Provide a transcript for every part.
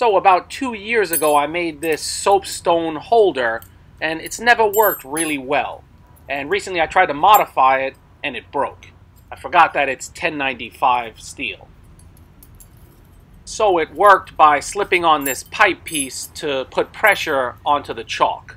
So about 2 years ago I made this soapstone holder and it's never worked really well. And recently I tried to modify it and it broke. I forgot that it's 1095 steel. So it worked by slipping on this pipe piece to put pressure onto the chalk.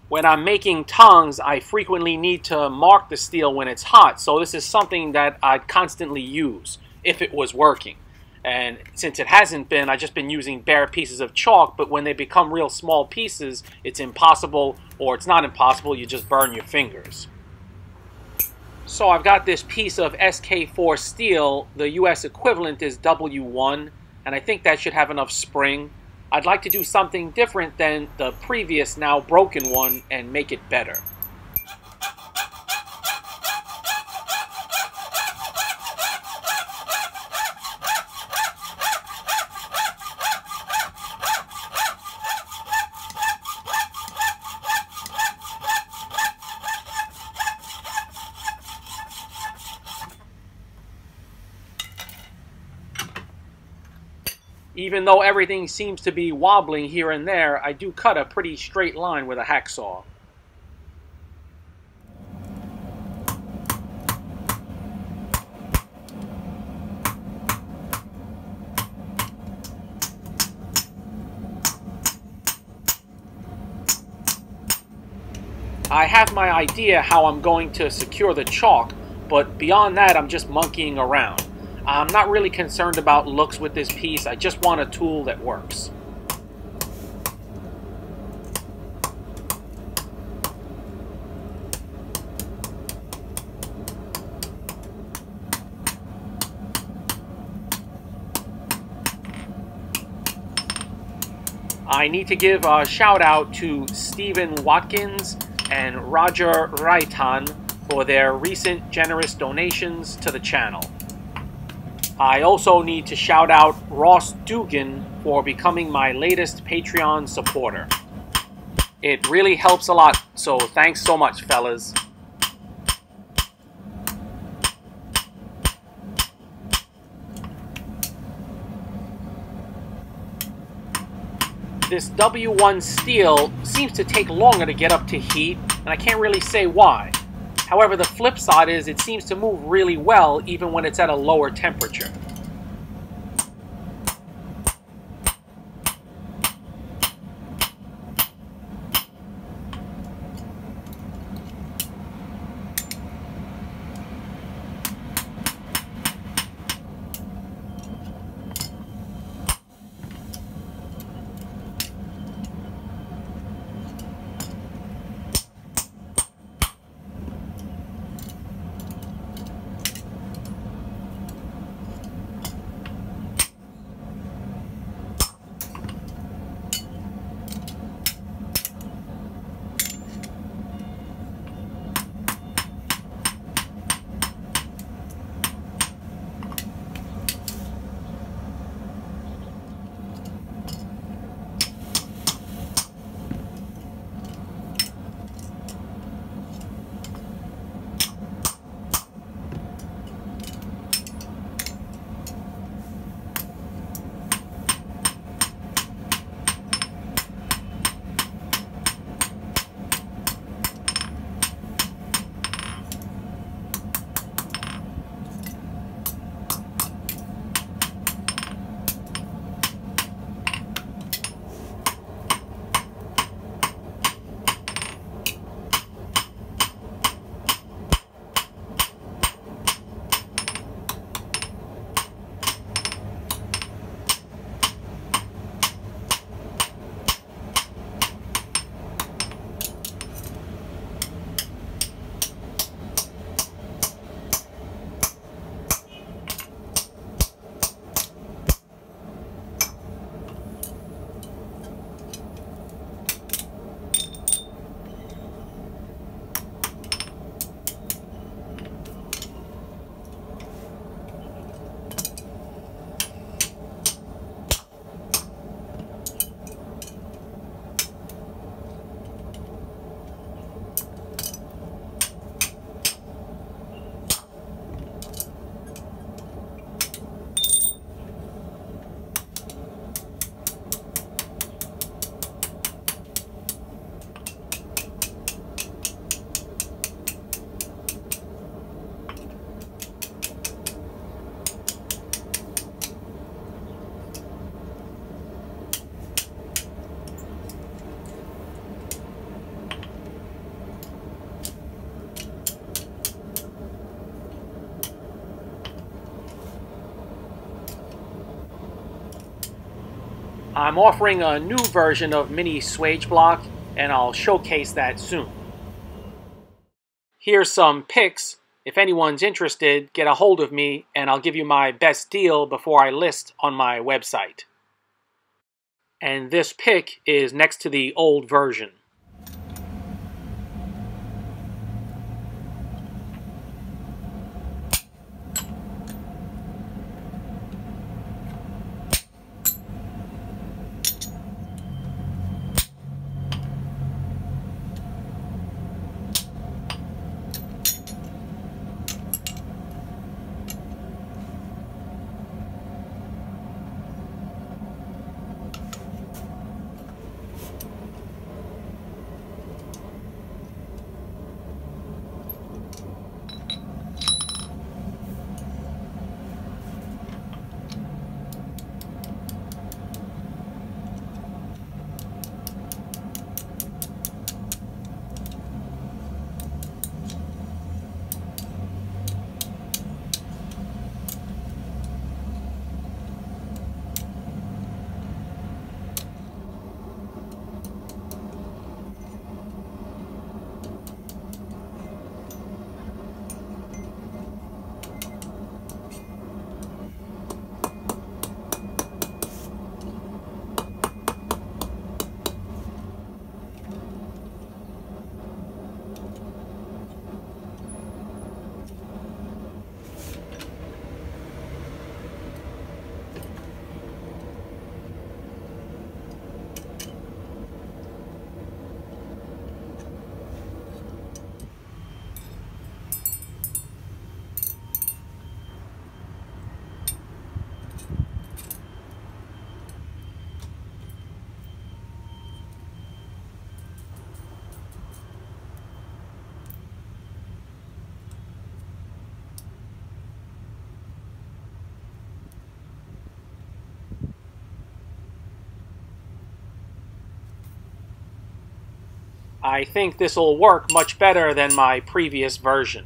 When I'm making tongs, I frequently need to mark the steel when it's hot, so this is something that I'd constantly use if it was working. And since it hasn't been, I've just been using bare pieces of chalk, but when they become real small pieces, it's impossible, or it's not impossible, you just burn your fingers. So I've got this piece of SK4 steel. The US equivalent is W1, and I think that should have enough spring. I'd like to do something different than the previous, now broken one, and make it better. Even though everything seems to be wobbling here and there, I do cut a pretty straight line with a hacksaw. I have my idea how I'm going to secure the chalk, but beyond that I'm just monkeying around. I'm not really concerned about looks with this piece, I just want a tool that works. I need to give a shout out to Stephen Watkins and Roger Raitan for their recent generous donations to the channel. I also need to shout out Ross Dugan for becoming my latest Patreon supporter. It really helps a lot, so thanks so much, fellas. This W1 steel seems to take longer to get up to heat, and I can't really say why. However, the flip side is it seems to move really well even when it's at a lower temperature. I'm offering a new version of mini swage block, and I'll showcase that soon. Here's some pics. If anyone's interested, get a hold of me and I'll give you my best deal before I list on my website. And this pic is next to the old version. I think this will work much better than my previous version.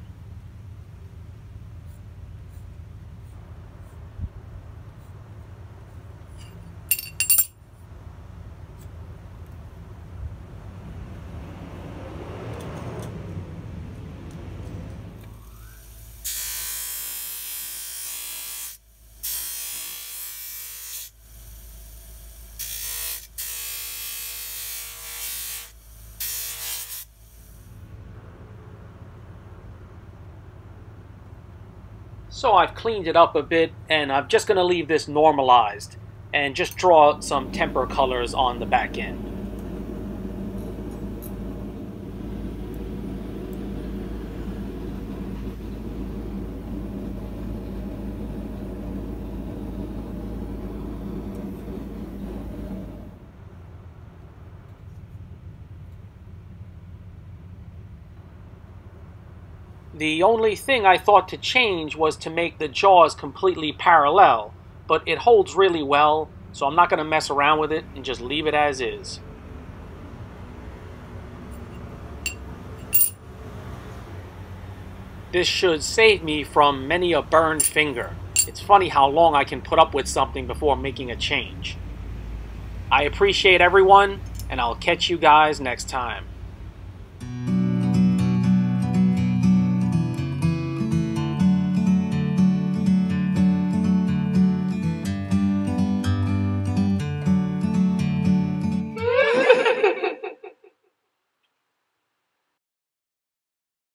So I've cleaned it up a bit, and I'm just going to leave this normalized and just draw some temper colors on the back end. The only thing I thought to change was to make the jaws completely parallel, but it holds really well, so I'm not going to mess around with it and just leave it as is. This should save me from many a burned finger. It's funny how long I can put up with something before making a change. I appreciate everyone, and I'll catch you guys next time.